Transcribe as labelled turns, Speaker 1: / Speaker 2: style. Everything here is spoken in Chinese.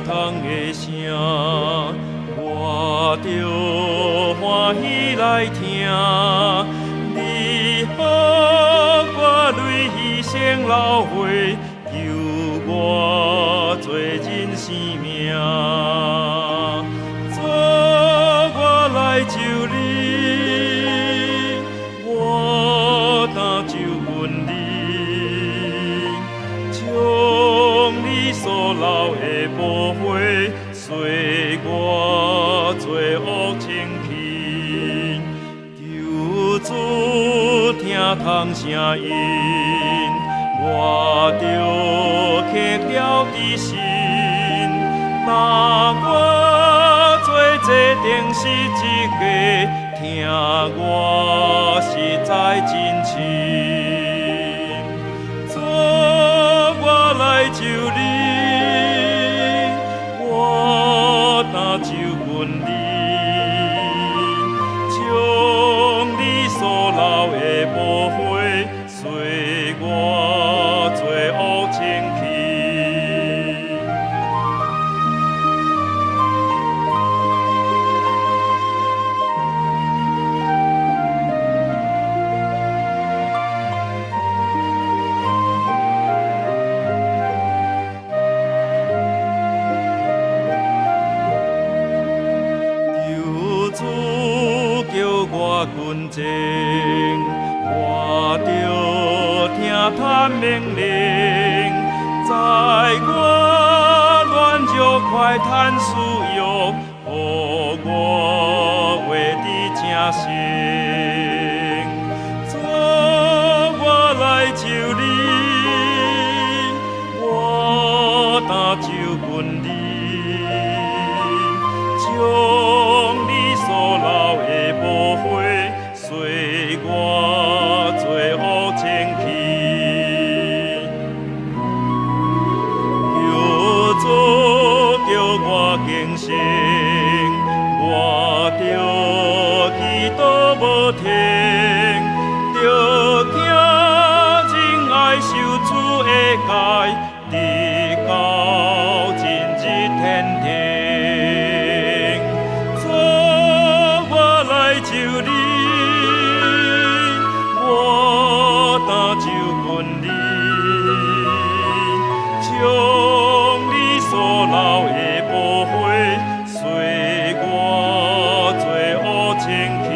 Speaker 1: 堂的声，我着欢喜来听。你予我泪牺牲流血，救我做人生命。做我来就你，我担就阮你，将你所流的宝血，洗我罪恶清气。求主听通声音，我着刻了伫心。若我做这定是一个，听我实在真情。做我来就你，我担就阮你，将你所流的宝血，洗我罪恶清气。我群情，我着听他命令，在我软弱快叹需要，予我为你正成。做我来就你，我担就阮你，将你所流的宝血，洗我罪恶清气。求主叫我警醒，我着祈祷无停，着惊真爱受主的戒，直到今日天庭。就你，我担就阮你，将你所流的宝血，洗我罪恶清气。